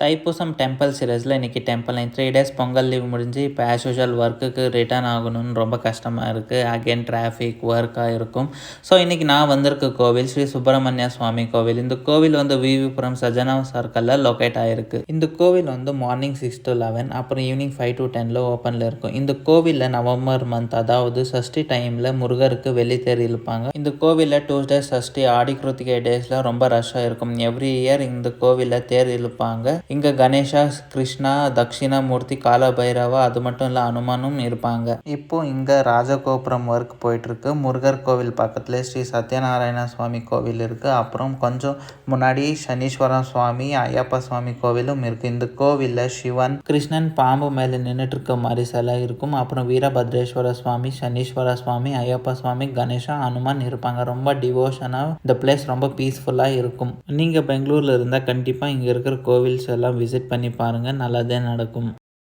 Thaipusam temple சீரிஸில் இன்றைக்கி temple 3 days Pongal leave முடிஞ்சு இப்போ ஆஸ் யூஷுவல் ஒர்க்குக்கு ரிட்டர்ன் ஆகணும்னு ரொம்ப கஷ்டமாக இருக்குது. அகெயின் டிராஃபிக் ஒர்க்காக இருக்கும். ஸோ இன்றைக்கி நான் வந்திருக்க கோவில் ஸ்ரீ சுப்பிரமணிய சுவாமி கோவில். இந்த கோவில் வந்து விவிபுரம் சஜனா சர்க்கிளில் லொக்கேட் ஆகிருக்கு. இந்த கோவில் வந்து மார்னிங் 6 to 11 அப்புறம் ஈவினிங் 5 to 10 ஓப்பனில் இருக்கும். இந்த கோவிலில் நவம்பர் மந்த் அதாவது சஷ்டி டைமில் முருகருக்கு வெள்ளித்தேர் இழுப்பாங்க. இந்த கோவிலில் டியூஸ்டே சஷ்டி ஆடி கிருத்திகை டேஸில் ரொம்ப ரஷ்ஷாக இருக்கும். எவ்ரி இயர் இந்த கோவிலில் தேர் இழுப்பாங்க. இங்க கணேஷா, கிருஷ்ணா, தட்சிணாமூர்த்தி, காலபைரவா அது மட்டும் இல்லை அனுமானும் இருப்பாங்க. இப்போ இங்க ராஜகோபுரம் ஒர்க் போயிட்டு இருக்கு. முருகர் கோவில் பக்கத்துல ஸ்ரீ சத்யநாராயண சுவாமி கோவில் இருக்கு. அப்புறம் கொஞ்சம் முன்னாடி சனீஸ்வர சுவாமி, ஐயப்ப சுவாமி கோவிலும் இருக்கு. இந்த கோவில்ல சிவன், கிருஷ்ணன் பாம்பு மேல நின்றுட்டு இருக்க மாதிரி சிலை இருக்கும். அப்புறம் வீரபத்ரேஸ்வர சுவாமி, சனீஸ்வர சுவாமி, ஐயப்ப சுவாமி, கணேஷா, அனுமான் இருப்பாங்க. ரொம்ப டிவோஷனா இந்த பிளேஸ் ரொம்ப பீஸ்ஃபுல்லா இருக்கும். நீங்க பெங்களூர்ல இருந்தா கண்டிப்பா இங்க இருக்கிற கோவில்ஸ் எல்லாம் விசிட் பண்ணி பாருங்க. நல்லதே நடக்கும்.